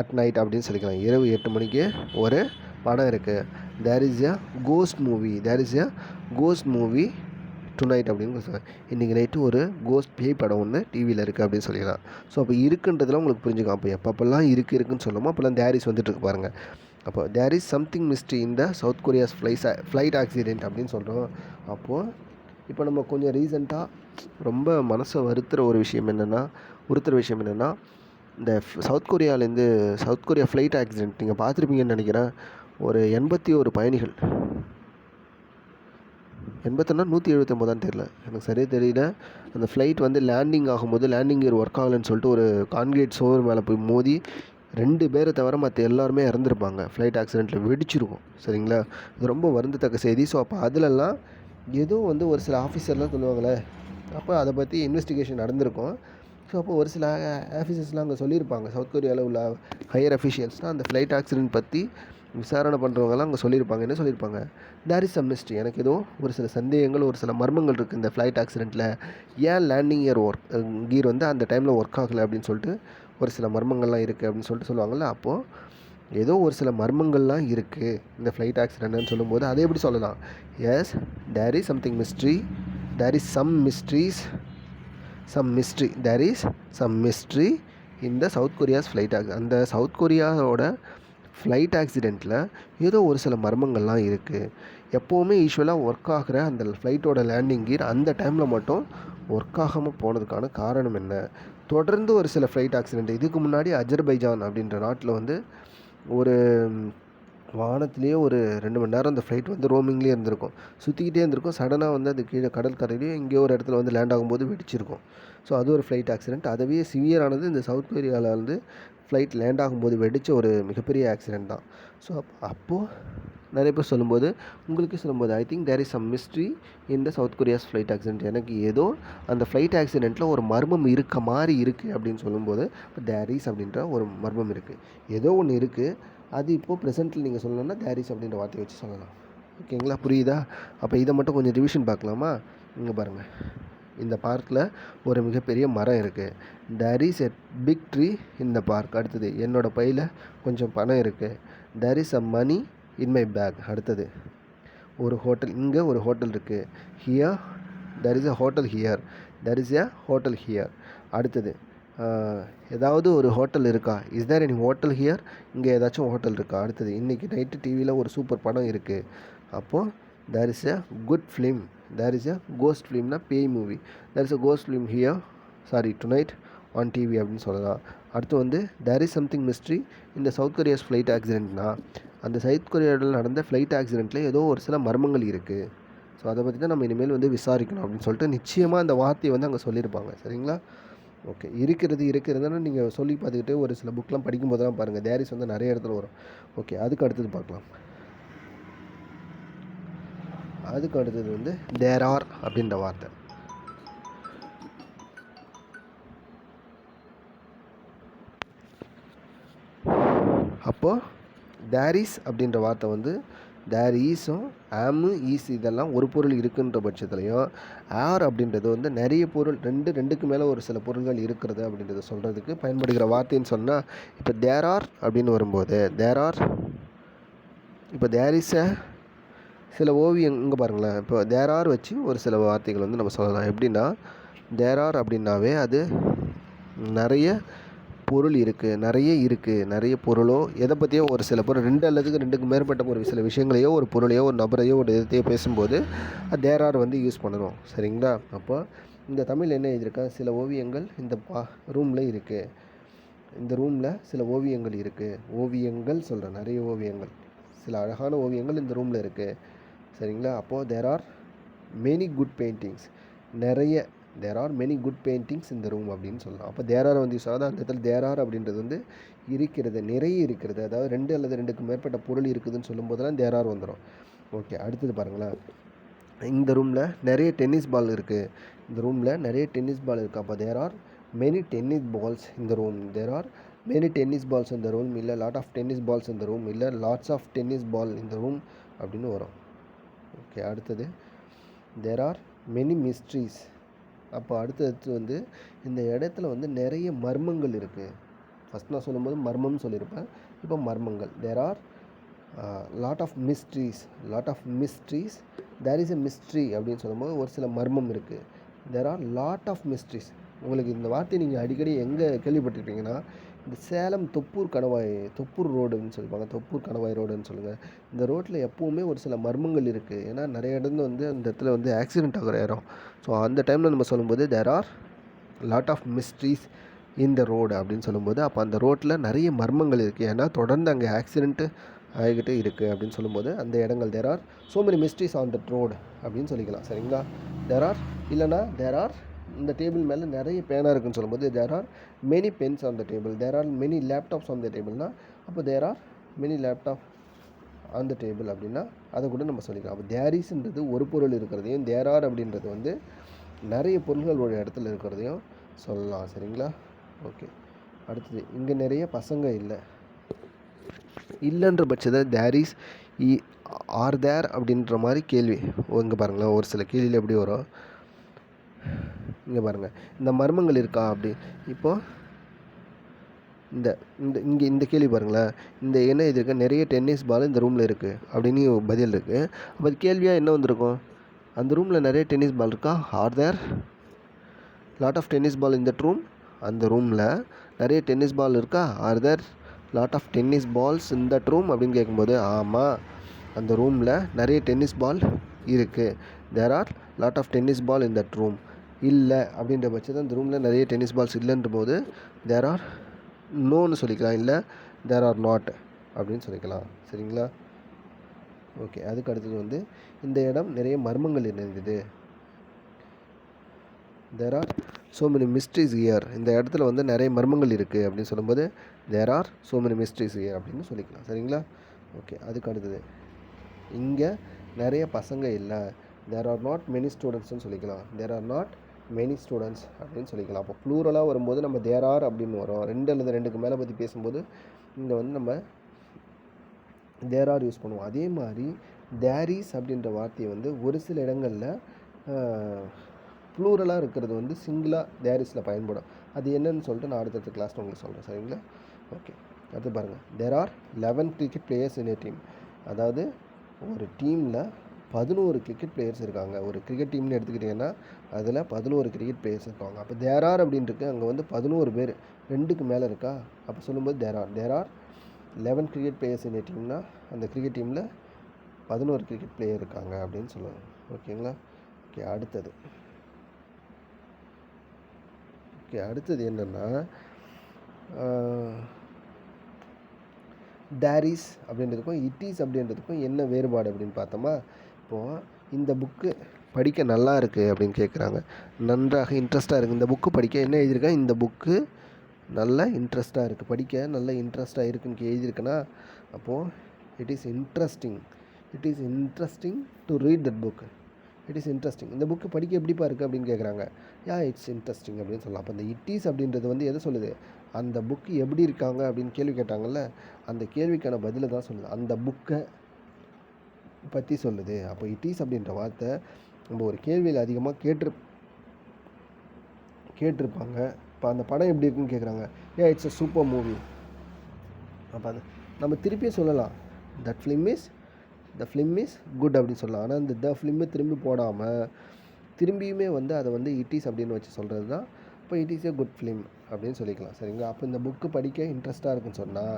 [SPEAKER 1] அட் நைட் அப்படின்னு சொல்லிக்கலாம். இரவு 8 மணிக்கு ஒரு படம் இருக்குது. There is a ghost movie tonight அப்படின்னு சொல்லுவேன். இன்றைக்கி நைட்டு ஒரு கோஸ்ட் பேய் படம் ஒன்று டிவியில் இருக்குது அப்படின்னு சொல்லிக்கலாம். ஸோ அப்போ இருக்குன்றதுலாம் உங்களுக்கு புரிஞ்சுக்கும். அப்போ எப்பப்பெல்லாம் இருக்குன்னு சொல்லுமோ அப்போல்லாம் தேர் இஸ் வந்துட்டுருக்கு பாருங்கள். அப்போ there is something mystery in the South Korea's flight accident அப்படின்னு சொல்கிறோம். அப்போது இப்போ நம்ம கொஞ்சம் ரீசெண்டாக ரொம்ப மனசை உறுத்துகிற விஷயம் என்னென்னா இந்த சவுத் கொரியா ஃப்ளைட் ஆக்சிடெண்ட் நீங்கள் பார்த்துருப்பீங்கன்னு நினைக்கிறேன். ஒரு 81 பயணிகள், 179 தெரியல, எனக்கு சரியாக தெரியல. அந்த ஃப்ளைட் வந்து லேண்டிங் ஆகும்போது லேண்டிங் கியர் ஒர்க் ஆகலைன்னு சொல்லிட்டு ஒரு கான்கிரீட் சோறு மேலே போய் மோதி 2 பேரை தவிர மற்ற எல்லாருமே இறந்துருப்பாங்க. ஃப்ளைட் ஆக்சிடெண்ட்டில் வெடிச்சிருக்கும். சரிங்களா? இது ரொம்ப வருந்தத்தக்க செய்தி. ஸோ அப்போ அதிலெல்லாம் ஏதோ வந்து ஒரு சில ஆஃபீஸர்லாம் சொல்லுவாங்களே, அப்போ அதை பற்றி இன்வெஸ்டிகேஷன் நடந்திருக்கும். ஸோ அப்போ ஒரு சில ஆஃபீஸர்ஸ்லாம் அங்கே சொல்லியிருப்பாங்க. சவுத் கொரியாவில் உள்ள ஹையர் அஃபிஷியல்ஸ்னால் அந்த ஃப்ளைட் ஆக்சிடெண்ட் பற்றி விசாரணை பண்ணுறவங்கலாம் அங்கே சொல்லியிருப்பாங்க. என்ன சொல்லியிருப்பாங்க? தேர் இஸ் சம் மிஸ்ட்ரி, எனக்கு ஏதோ ஒரு சில சந்தேகங்கள், ஒரு சில மர்மங்கள் இருக்குது இந்த ஃப்ளைட் ஆக்சிடெண்ட்டில். ஏன் லேண்டிங் கியர் வந்து அந்த டைமில் ஒர்க் ஆகலை அப்படின்னு சொல்லிட்டு ஒரு சில மர்மங்கள்லாம் இருக்குது அப்படின்னு சொல்லிட்டு சொல்லுவாங்கள்ல. அப்போது ஏதோ ஒரு சில மர்மங்கள்லாம் இருக்குது இந்த ஃப்ளைட் ஆக்சிடெண்ட்னு சொல்லும்போது அதை எப்படி சொல்லலாம்? Yes, there is something mystery, there is some mystery in the South Korea's flight அந்த சவுத் கொரியாவோட ஃப்ளைட் ஆக்சிடெண்ட்டில் ஏதோ ஒரு சில மர்மங்கள்லாம் இருக்குது. எப்போவுமே யூஸ்வலாக ஒர்க் ஆகிற அந்த ஃப்ளைட்டோட லேண்டிங் கியர் அந்த டைமில் மட்டும் ஒர்க் ஆகாமல் போனதுக்கான காரணம் என்ன? தொடர்ந்து ஒரு சில ஃப்ளைட் ஆக்சிடெண்ட், இதுக்கு முன்னாடி அஜர்பைஜான் அப்படின்ற நாட்டில் வந்து ஒரு வானத்திலேயே ஒரு 2 மணி நேரம் அந்த ஃப்ளைட் வந்து ரோமிங்லேயே இருந்திருக்கும், சுற்றிக்கிட்டே இருந்திருக்கும். சடனாக வந்து அது கீழே கடற்கரையிலேயே எங்கேயோ ஒரு இடத்துல வந்து லேண்ட் ஆகும்போது வெடிச்சிருக்கும். ஸோ அது ஒரு ஃப்ளைட் ஆக்சிடெண்ட். அதுவே சிவியரானது இந்த சவுத் கொரியாவில் வந்து ஃப்ளைட் லேண்ட் ஆகும்போது வெடித்த ஒரு மிகப்பெரிய ஆக்சிடெண்ட் தான். ஸோ அப்போது நிறைய பேர் சொல்லும்போது I think there is some mystery in the South Korea's flight accident. எனக்கு ஏதோ அந்த ஃப்ளைட் ஆக்சிடெண்ட்டில் ஒரு மர்மம் இருக்க மாதிரி இருக்குது அப்படின்னு சொல்லும்போது இப்போ தேர் இஸ் அப்படின்ற ஒரு மர்மம் இருக்குது, ஏதோ ஒன்று இருக்குது. அது இப்போது ப்ரெசென்ட்டில் நீங்கள் சொல்லணும்னா தேர் இஸ் அப்படின்ற வார்த்தையை வச்சு சொல்லலாம். ஓகேங்களா? புரியுதா? அப்போ இதை மட்டும் கொஞ்சம் ரிவிஷன் பார்க்கலாமா? இங்கே பாருங்கள், இந்த பார்க்கில் ஒரு மிகப்பெரிய மரம் இருக்குது. There is a big tree in the park. அடுத்தது, என்னோடய பையில் கொஞ்சம் பணம் இருக்குது. There is a money in my bag. அடுத்தது, ஒரு ஹோட்டல், இங்கே ஒரு ஹோட்டல் இருக்குது. Here there is a hotel here. அடுத்தது, ஏதாவது ஒரு ஹோட்டல் இருக்கா? Is there any hotel here? இங்கே ஏதாச்சும் ஹோட்டல் இருக்கா? அடுத்தது, இன்றைக்கி நைட்டு டிவியில் ஒரு சூப்பர் படம் இருக்குது. அப்போது there is a good film, there is a ghost ஃபிலிம்னா பேய் movie, there is a ghost film tonight on TV அப்படின்னு சொல்லலாம். அடுத்து வந்து there is something mystery in the South Korea's flight ஆக்சிடெண்ட்னா அந்த சவுத் கொரியாவில் நடந்த ஃப்ளைட் ஆக்சிடெண்ட்டில் ஏதோ ஒரு சில மர்மங்கள் இருக்குது. ஸோ அதை பற்றி தான் நம்ம இனிமேல் வந்து விசாரிக்கணும் அப்படின்னு சொல்லிட்டு நிச்சயமாக அந்த வார்த்தையை வந்து அங்கே சொல்லியிருப்பாங்க. சரிங்களா? ஓகே, இருக்கிறதுனா நீங்கள் சொல்லி பார்த்துக்கிட்டு ஒரு சில புக்கெலாம் படிக்கும்போது தான் பாருங்கள் தேர் இஸ் வந்து நிறைய இடத்துல வரும். ஓகே, அதுக்கு அடுத்தது பார்க்கலாம். அதுக்கு அடுத்தது வந்து தேர் ஆர் அப்படின்ற வார்த்தை. அப்போது தேர் இஸ் அப்படின்ற வார்த்தை வந்து தேர் ஈஸும் ஆமு ஈஸ் இதெல்லாம் ஒரு பொருள் இருக்குன்ற பட்சத்துலையும், ஆர் அப்படின்றது வந்து நிறைய பொருள் ரெண்டுக்கு மேலே ஒரு சில பொருள்கள் இருக்கிறது அப்படின்றத சொல்கிறதுக்கு பயன்படுகிற வார்த்தைன்னு சொன்னால், இப்போ தேர் ஆர் அப்படின்னு வரும்போது இப்போ தேர் இஸ் சில ஓவியம் இங்கே பாருங்களேன். இப்போ தேர் ஆர் வச்சு ஒரு சில வார்த்தைகள் வந்து நம்ம சொல்லலாம். எப்படின்னா தேர் ஆர் அப்படின்னாவே அது நிறைய பொருள் இருக்குது, நிறைய பொருளோ எதை பற்றியோ ஒரு சில பொருள் ரெண்டுக்கு மேற்பட்ட ஒரு சில விஷயங்களையோ ஒரு பொருளையோ ஒரு நபரையோ ஒரு இதையோ பேசும்போது தேர் ஆர் வந்து யூஸ் பண்ணணும். சரிங்களா? அப்போ இந்த தமிழ் என்ன எழுதியிருக்கேன், சில ஓவியங்கள் இந்த ரூமில் இருக்குது, இந்த ரூமில் சில ஓவியங்கள் இருக்குது, ஓவியங்கள் சொல்கிறேன், நிறைய ஓவியங்கள், சில அழகான ஓவியங்கள் இந்த ரூமில் இருக்குது. சரிங்களா? அப்போது there are many good paintings, there are many good paintings இந்த ரூம் அப்படின்னு சொல்லலாம். அப்போ தேர் ஆர் வந்து யூஸ் ஆகுது. அந்த இடத்துல தேர் ஆர் அப்படின்றது வந்து இருக்கிறது, நிறைய இருக்கிறது, அதாவது 2 அல்லது 2க்கு மேற்பட்ட பொருள் இருக்குதுன்னு சொல்லும்போதெல்லாம் தேர் ஆர் வந்துடும். ஓகே, அடுத்தது பாருங்களேன். இந்த ரூமில் நிறைய டென்னிஸ் பால் இருக்குது, இந்த ரூமில் நிறைய டென்னிஸ் பால் இருக்குது. அப்போ there are many tennis balls in the room, there are many tennis balls in the room, இல்லை lot of tennis balls in the room, இல்லை லாட்ஸ் ஆஃப் டென்னிஸ் பால் இந்த ரூம் அப்படின்னு வரும். ஓகே, அடுத்தது தேர் ஆர் மெனி மிஸ்ட்ரீஸ். அப்போ அடுத்தது வந்து இந்த இடத்துல வந்து நிறைய மர்மங்கள் இருக்குது. ஃபஸ்ட் நான் சொல்லும்போது மர்மம்னு சொல்லியிருப்பேன், இப்போ மர்மங்கள். There are lot of mysteries, there is a mystery அப்படின்னு சொல்லும்போது ஒரு சில மர்மம் இருக்குது. There are lot of mysteries. உங்களுக்கு இந்த வார்த்தையை நீங்கள் அடிக்கடி எங்கே கேள்விப்பட்டிருப்பீங்கன்னா, இந்த சேலம் தொப்பூர் ரோடுன்னு சொல்லுவாங்க, தொப்பூர் கணவாய் ரோடுன்னு சொல்லுங்கள். இந்த ரோட்டில் எப்போவுமே ஒரு சில மர்மங்கள் இருக்குது. ஏன்னா நிறைய இடம் வந்து அந்த இடத்துல வந்து ஆக்சிடெண்ட் ஆகிற இடம். ஸோ அந்த டைமில் நம்ம சொல்லும்போது there are lot of mysteries இந்த ரோடு அப்படின்னு சொல்லும்போது, அப்போ அந்த ரோட்டில் நிறைய மர்மங்கள் இருக்குது, ஏன்னா தொடர்ந்து அங்கே ஆக்சிடெண்ட்டு ஆகிக்கிட்டு இருக்குது அப்படின்னு சொல்லும்போது அந்த இடங்கள் there are so many mysteries on that road அப்படின்னு சொல்லிக்கலாம். சரிங்களா? தேர் ஆர் இல்லைனா தேர் ஆர் இந்த டேபிள் மேலே நிறைய பேனா இருக்குன்னு சொல்லும்போது there are many pens on the table, there are many laptops on the டேபிள்னா அப்போ there are many laptop on the table அப்படின்னா அதை கூட நம்ம சொல்லிக்கலாம். அப்போ தேர் இஸ்ன்றது ஒரு பொருள் இருக்கிறதையும், தேர் ஆர் அப்படின்றது வந்து நிறைய பொருள்கள் ஒரு இடத்துல இருக்கிறதையும் சொல்லலாம். சரிங்களா? ஓகே, அடுத்தது இங்கே நிறைய பசங்க இல்லைன்ற பட்சத்தில் தேர் இஸ் ஆர் தேர் அப்படின்ற மாதிரி கேள்வி இங்கே பாருங்களேன். ஒரு சில கேள்வியில் எப்படி வரும், இங்கே பாருங்கள், இந்த மர்மங்கள் இருக்கா அப்படி. இப்போது இந்த கேள்வி பாருங்களேன். இந்த என்ன இது இருக்குது, நிறைய டென்னிஸ் பால் இந்த ரூமில் இருக்குது அப்படின்னு பதில் இருக்குது. அப்போ அது கேள்வியாக என்ன வந்திருக்கும், அந்த ரூமில் நிறைய டென்னிஸ் பால் இருக்கா, are there lot of tennis ball இந்த ரூம், அந்த ரூமில் நிறைய டென்னிஸ் பால் இருக்கா, are there lot of tennis balls in that room அப்படின்னு கேட்கும்போது ஆமாம், அந்த ரூமில் நிறைய டென்னிஸ் பால் இருக்குது, there are lot of tennis ball in that room. இல்லை அப்படின்ற பட்சத்தில் அந்த ரூமில் நிறைய டென்னிஸ் பால்ஸ் இல்லைன்ற போது தேர் ஆர் நோன்னு சொல்லிக்கலாம், இல்லை தேர் ஆர் நாட் அப்படின்னு சொல்லிக்கலாம். சரிங்களா? ஓகே, அதுக்கு அடுத்தது வந்து இந்த இடம் நிறைய மர்மங்கள் இருந்தது, there are so many mysteries here, இந்த இடத்துல வந்து நிறைய மர்மங்கள் இருக்குது அப்படின்னு சொல்லும்போது there are so many mysteries here அப்படின்னு சொல்லிக்கலாம். சரிங்களா? ஓகே, அதுக்கு அடுத்தது இங்கே நிறைய பசங்க இல்லை, தேர் ஆர் நாட் மெனி ஸ்டூடெண்ட்ஸ்னு சொல்லிக்கலாம், there are not many students அப்படின்னு சொல்லிக்கலாம். அப்போ ப்ளூரலாக வரும்போது நம்ம தேர் ஆர் அப்படின்னு வரும். 2 அல்லது 2க்கு மேலே பற்றி பேசும்போது இங்கே வந்து நம்ம தேர் ஆர் யூஸ் பண்ணுவோம். அதே மாதிரி தேர் இஸ் அப்படின்ற வார்த்தையை வந்து ஒரு சில இடங்களில் ப்ளூரலாக இருக்கிறது வந்து சிங்கிளாக தேர் இஸில் பயன்படும். அது என்னன்னு சொல்லிட்டு நான் அடுத்தடுத்த கிளாஸில் உங்களுக்கு சொல்கிறேன். சரிங்களா? ஓகே, அடுத்து பாருங்கள். There are 11 cricket players in a team, அதாவது ஒரு டீமில் 11 கிரிக்கெட் பிளேயர்ஸ் இருக்காங்க. ஒரு கிரிக்கெட் டீம்னு எடுத்துக்கிட்டிங்கன்னா அதில் 11 கிரிக்கெட் பிளேயர்ஸ் இருக்காங்க. அப்போ தேர் ஆர் அப்படின்ட்டு அங்கே வந்து 11 பேர், 2க்கு மேலே இருக்கா, அப்போ சொல்லும்போது there are 11 cricket players in ஏ டீம்னா அந்த கிரிக்கெட் டீமில் 11 கிரிக்கெட் பிளேயர் இருக்காங்க அப்படின்னு சொல்லுவாங்க. ஓகேங்களா? ஓகே, அடுத்தது என்னென்னா தேர் இஸ் அப்படின்றதுக்கும் இட் இஸ் அப்படின்றதுக்கும் என்ன வேறுபாடு அப்படின்னு பார்த்தோமா. இப்போது இந்த புக்கு படிக்க நல்லா இருக்குது அப்படின்னு கேட்குறாங்க, நன்றாக இன்ட்ரெஸ்ட்டாக இருக்குது, இந்த புக்கு படிக்க என்ன எழுதியிருக்கேன், இந்த புக்கு நல்லா இன்ட்ரெஸ்ட்டாக இருக்குது, படிக்க நல்ல இன்ட்ரெஸ்ட்டாக இருக்குன்னு எழுதியிருக்குன்னா அப்போது it is interesting to to read that book. It is interesting. இந்த புக்கு படிக்க எப்படிப்பா இருக்குது அப்படின்னு கேட்குறாங்க. யா இட்ஸ் இன்ட்ரெஸ்டிங் அப்படின்னு சொல்லலாம். அப்போ இந்த இட் இஸ் அப்படின்றது வந்து எதை சொல்லுது? அந்த புக்கு எப்படி இருக்காங்க அப்படின்னு கேள்வி கேட்டாங்கல்ல, அந்த கேள்விக்கான பதிலை தான் சொல்லுது. அந்த புக்கை பற்றி சொல்லுது. அப்போ இட் இஸ் அப்படின்ற வார்த்தை நம்ம ஒரு கேள்வியில் அதிகமாக கேட்டிருப்பாங்க. இப்போ அந்த படம் எப்படி இருக்குன்னு கேட்குறாங்க. ஏ இட்ஸ் அ சூப்பர் மூவி. அப்போ அது நம்ம திருப்பியும் சொல்லலாம், த ஃபிலிம் இஸ் குட் அப்படின்னு சொல்லலாம். ஆனால் இந்த த ஃபிலிமை திரும்பி போடாமல் திரும்பியுமே வந்து அதை வந்து இட் இஸ் அப்படின்னு வச்சு சொல்கிறது தான். இப்போ it is a good film அப்படின்னு சொல்லிக்கலாம். சரிங்களா? அப்போ இந்த புக்கு படிக்க இன்ட்ரெஸ்ட்டாக இருக்குன்னு சொன்னால்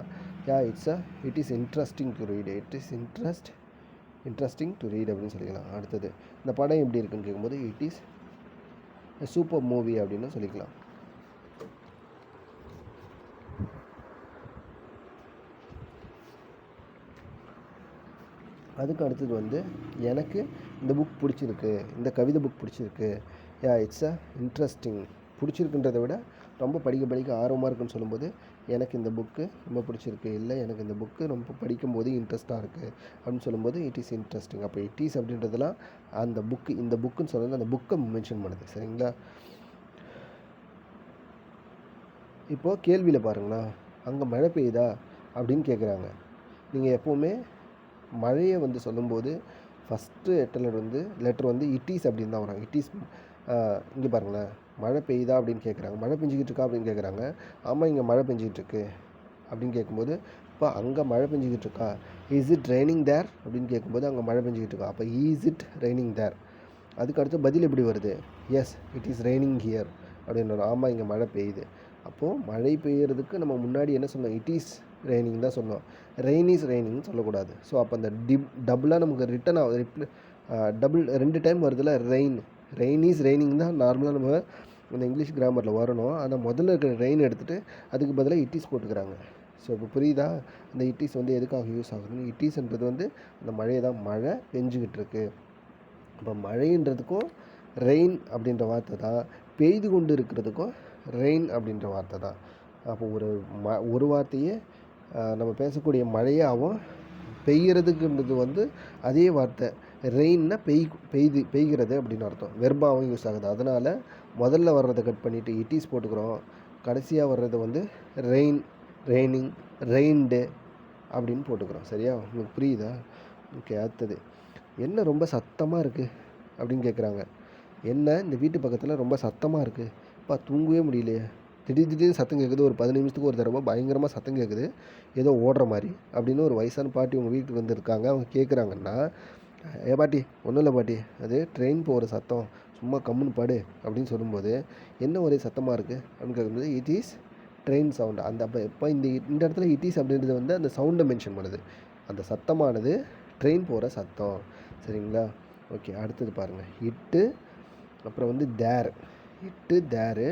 [SPEAKER 1] yeah it is interesting to read. It is interesting to read அப்படின்னு சொல்லிக்கலாம். அடுத்தது இந்த படம் எப்படி இருக்குன்னு கேட்கும்போது it is a super movie அப்படின்னு சொல்லிக்கலாம். அதுக்கு அடுத்தது வந்து எனக்கு இந்த புக் பிடிச்சிருக்கு, இந்த கவிதை புக் பிடிச்சிருக்கு. Yeah it's a interesting. பிடிச்சிருக்குன்றதை விட ரொம்ப படிக்க ஆர்வமாக இருக்குன்னு சொல்லும்போது எனக்கு இந்த புக்கு ரொம்ப பிடிச்சிருக்கு, இல்லை எனக்கு இந்த புக்கு ரொம்ப படிக்கும்போது இன்ட்ரெஸ்ட்டாக இருக்குது அப்படின்னு சொல்லும்போது இட் இஸ் இன்ட்ரெஸ்டிங். அப்போ இட் இஸ் அப்படின்றதுலாம் அந்த புக்கு, இந்த புக்குன்னு சொல்கிறது அந்த புக்கை மென்ஷன் பண்ணுது. சரிங்களா? இப்போது கேள்வியில் பாருங்களா, அங்கே மழை பெய்யுதா அப்படின்னு கேட்குறாங்க. நீங்கள் எப்போவுமே மழையை வந்து சொல்லும்போது ஃபஸ்ட்டு லெட்டர் வந்து இட் இஸ் அப்படின்னு தான் வரும். It is. இங்கே பாருங்களேன், மழை பெய்யுதா அப்படின்னு கேட்குறாங்க. மழை பெஞ்சிக்கிட்டு இருக்கா அப்படின்னு கேட்குறாங்க. ஆமாம், இங்கே மழை பெஞ்சிக்கிட்டு இருக்கு அப்படின்னு கேட்கும்போது இப்போ அங்கே மழை பெஞ்சிக்கிட்டு இருக்கா. இஸ் இட் ரெய்னிங் தேர் அப்படின்னு கேட்கும்போது அங்கே மழை பெஞ்சிக்கிட்டு இருக்கா. அப்போ இஸ் இட் ரெய்னிங் தேர். அதுக்கு அடுத்து பதில் எப்படி வருது? S it is raining here அப்படின்னு. ஆமாம், இங்கே மழை பெய்யுது. அப்போது மழை பெய்யறதுக்கு நம்ம முன்னாடி என்ன சொன்னோம்? இட் இஸ் ரெய்னிங் தான் சொன்னோம். ரெயின் இஸ் ரெய்னிங்னு சொல்லக்கூடாது. ஸோ அப்போ அந்த டபுளாக நமக்கு ரிட்டன் ஆகுது. டபுள் 2 டைம் வருதுல. ரெயின் இஸ் ரெய்னிங் தான் நார்மலாக நம்ம இந்த இங்கிலீஷ் கிராமரில் வரணும். ஆனால் முதல்ல இருக்கிற ரெயின் எடுத்துகிட்டு அதுக்கு பதிலாக இட் இஸ் போட்டுக்கிறாங்க. ஸோ இப்போ புரியுதா அந்த இட் இஸ் வந்து எதுக்காக யூஸ் ஆகுதுன்னு? இட் இஸ்ன்றது வந்து அந்த மழையை தான், மழை பெஞ்சிக்கிட்டு இருக்கு. அப்போ மழைன்றதுக்கும் ரெயின் அப்படின்ற வார்த்தை தான், பெய்து கொண்டு இருக்கிறதுக்கும் ரெயின் அப்படின்ற வார்த்தை தான். அப்போ ஒரு வார்த்தையே நம்ம பேசக்கூடிய மழையாகவும் பெய்கிறதுக்குன்றது வந்து அதே வார்த்தை. ரெயின்னா பெய்கிறது அப்படின்னு அர்த்தம். வெர்பாகவும் யூஸ் ஆகுது. அதனால் முதல்ல வர்றதை கட் பண்ணிவிட்டு இட் இஸ் போட்டுக்கிறோம். கடைசியாக வர்றதை வந்து ரெய்னிங், ரெயின்டு அப்படின்னு போட்டுக்கிறோம். சரியா? உங்களுக்கு புரியுதா? ஓகே. அடுத்தது என்ன ரொம்ப சத்தமாக இருக்குது அப்படின்னு கேட்குறாங்க. என்ன இந்த வீட்டு பக்கத்தில் ரொம்ப சத்தமாக இருக்குது, அப்பா தூங்கவே முடியலையே, திடீர்னு சத்தம் கேட்குது, ஒரு 15 நிமிஷத்துக்கு ஒரு தடவை பயங்கரமாக சத்தம் கேட்குது, ஏதோ ஓடுற மாதிரி அப்படின்னு ஒரு வயசான பாட்டி உங்கள் வீட்டுக்கு வந்திருக்காங்க. அவங்க கேட்குறாங்கன்னா, ஏ பாட்டி ஒன்றும் இல்லை பாட்டி, அது ட்ரெயின் போகிற சத்தம், சும்மா கம்முன்னு படு அப்படின்னு சொல்லும்போது என்ன ஒரே சத்தமாக இருக்குது அப்படின்னு கேட்கும்போது இட் இஸ் ட்ரெயின் சவுண்டு. அந்த இப்போ இந்த இடத்துல இட் இஸ் அப்படின்றது வந்து அந்த சவுண்டை மென்ஷன் பண்ணுது. அந்த சத்தமானது ட்ரெயின் போகிற சத்தம். சரிங்களா? ஓகே. அடுத்தது பாருங்கள், இட்டு அப்புறம் வந்து தேர். தேரு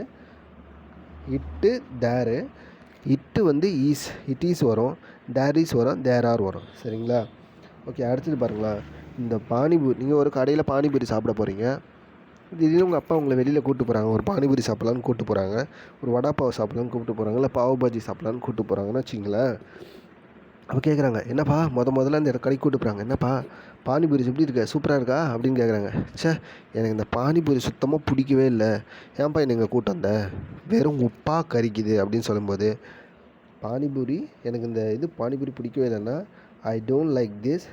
[SPEAKER 1] இட்டு வந்து ஈஸ், இட் ஈஸ் வரும், தேர் ஈஸ் வரும், தேர் ஆர் வரும். சரிங்களா? ஓகே. அடுத்தது பாருங்களா, இந்த பானிபூரி, நீங்கள் ஒரு கடையில் பானிபூரி சாப்பிட போகிறீங்க. திடீர்னு உங்கள் அப்பா உங்களை வெளியில் கூப்பிட்டு போகிறாங்க, ஒரு பானிபூரி சாப்பிட்லான்னு கூப்பிட்டு போகிறாங்க, ஒரு வடாப்பாவை சாப்பிட்லான்னு கூப்பிட்டு போகிறாங்க, இல்லை பாவ் பாஜி சாப்பிட்லான்னு கூப்பிட்டு போகிறாங்கன்னு வச்சிங்களேன். அப்போ கேட்குறாங்க, என்னப்பா முதல்ல இந்த கடைக்கு கூப்பிட்டு போகிறாங்க, என்னப்பா பானிபூரி எப்படி இருக்கா, சூப்பராக இருக்கா அப்படின்னு கேட்குறாங்க. எனக்கு இந்த பானிபூரி சுத்தமாக பிடிக்கவே இல்லை, ஏன்ப்பா என்னை கூட்டம் வந்த, வெறும் உப்பாக கறிக்குது அப்படின்னு சொல்லும்போது, பானிபூரி எனக்கு இந்த பானிபூரி பிடிக்கவே இல்லைன்னா I don't like this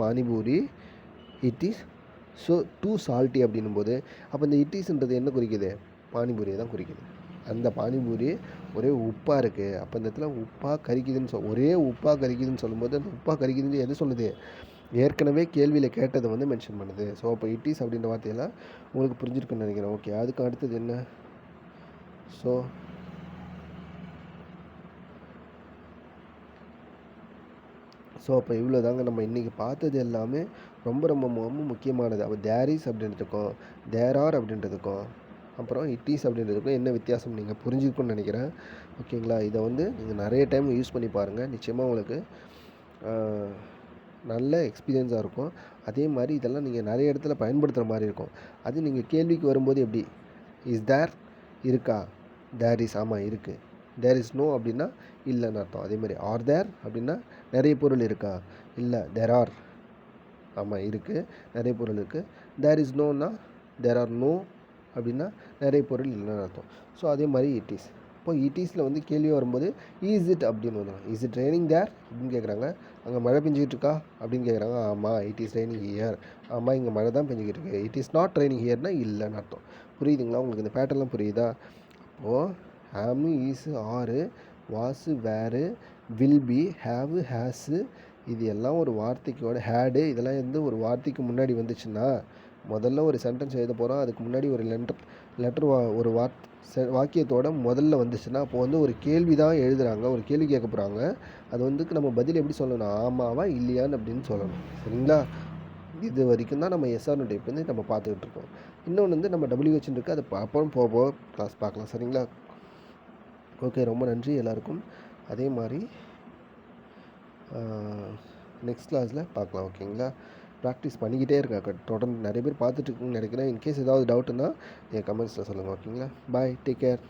[SPEAKER 1] panipuri, it is so too salty அப்படின்னும் போது அப்போ இந்த இட் இஸ்ன்றது என்ன குறிக்குது? பானிபூரியை தான் குறிக்குது. அந்த பானிபூரி ஒரே உப்பாக இருக்குது. அப்போ இந்த இடத்துல உப்பாக கறிக்குதுன்னு ஒரே உப்பாக கறிக்குதுன்னு சொல்லும்போது அந்த உப்பாக கறிக்குதுன்னு எது சொல்லுது? ஏற்கனவே கேள்வியில் கேட்டதை வந்து மென்ஷன் பண்ணுது. ஸோ அப்போ இட் இஸ் அப்படின்ற வார்த்தையெல்லாம் உங்களுக்கு புரிஞ்சிருக்குன்னு நினைக்கிறேன். ஓகே. அதுக்கு அடுத்தது என்ன? ஸோ அப்போ இவ்வளோ தாங்க நம்ம இன்றைக்கி பார்த்தது எல்லாமே ரொம்ப ரொம்ப ரொம்ப முக்கியமானது. அப்போ தேர் இஸ் அப்படின்றதுக்கும் தேர் ஆர் அப்படின்றதுக்கும் அப்புறம் இட் இஸ் அப்படின்றதுக்கும் என்ன வித்தியாசம் நீங்கள் புரிஞ்சுக்கணும்னு நினைக்கிறேன். ஓகேங்களா? இதை வந்து நீங்கள் நிறைய டைம் யூஸ் பண்ணி பாருங்கள். நிச்சயமாக உங்களுக்கு நல்ல எக்ஸ்பீரியன்ஸாக இருக்கும். அதே மாதிரி இதெல்லாம் நீங்கள் நிறைய இடத்துல பயன்படுத்துகிற மாதிரி இருக்கும். அது நீங்கள் கேள்விக்கு வரும்போது எப்படி? இஸ் தேர் இருக்கா? There is. ஆமாம் இருக்குது. தேர் இஸ் நோ அப்படின்னா இல்லைன்னு அர்த்தம். அதே மாதிரி ஆர் தேர் அப்படின்னா நிறைய பொருள் இருக்கா, இல்லை தேர் ஆர், ஆமாம் இருக்குது, நிறைய பொருள் இருக்குது. தேர் இஸ் நோன்னா தேர் ஆர் நோ அப்படின்னா நிறைய பொருள் இல்லைன்னு அர்த்தம். ஸோ அதே மாதிரி இட் இஸ். இப்போ இட் இஸில் வந்து கேள்வி வரும்போது இஸ் இட் அப்படின்னு வந்துடும். இஸ் இட் ரெய்னிங் தேர் அப்படின்னு கேட்குறாங்க. அங்கே மழை பெஞ்சிக்கிட்டு இருக்கா அப்படின்னு கேட்குறாங்க. ஆமாம் இட் இஸ் ரெய்னிங் ஹியர், ஆமாம் இங்கே மழை தான் பெஞ்சிக்கிட்டு இருக்கு. இட் இஸ் நாட் ரெய்னிங் ஹியர்னா இல்லைன்னு அர்த்தம். புரியுதுங்களா உங்களுக்கு? இந்த பேட்டர்லாம் புரியுதா? அப்போது ஹேமு, ஈஸு, ஆறு, வாஸு, வேறு, வில் பி, ஹேவு, ஹேஸு, இது எல்லாம் ஒரு வார்த்தைக்கோட ஹேடு, இதெல்லாம் வந்து ஒரு வார்த்தைக்கு முன்னாடி வந்துச்சுன்னா முதல்ல ஒரு சென்டென்ஸ் எழுத போகிறோம். அதுக்கு முன்னாடி ஒரு லெட்டர் ஒரு வாக்கியத்தோட முதல்ல வந்துச்சுன்னா அப்போ வந்து ஒரு கேள்வி தான் எழுதுகிறாங்க, ஒரு கேள்வி கேட்க போகிறாங்க. அது வந்து நம்ம பதில் எப்படி சொல்லணும், ஆமாவா இல்லையான்னு அப்படின்னு சொல்லணும். சரிங்களா? இது வரைக்கும் தான் நம்ம எஸ்ஆர்னோ டைப் வந்து நம்ம பார்த்துக்கிட்டு இருக்கோம். இன்னொன்று வந்து நம்ம WHன்னு இருக்குது, அதை பார்ப்போம், போக கிளாஸ் பார்க்கலாம். சரிங்களா? ஓகே, ரொம்ப நன்றி எல்லாருக்கும். அதே மாதிரி நெக்ஸ்ட் கிளாஸில் பார்க்கலாம். ஓகேங்களா? ப்ராக்டிஸ் பண்ணிக்கிட்டே இருக்க தொடர்ந்து. நிறைய பேர் பார்த்துட்டு இருக்குன்னு நினைக்கிறேன். இன்கேஸ் ஏதாவது டவுட்டுன்னா என் கமெண்ட்ஸில் சொல்லுங்கள். ஓகேங்களா? பாய், டேக் கேர்.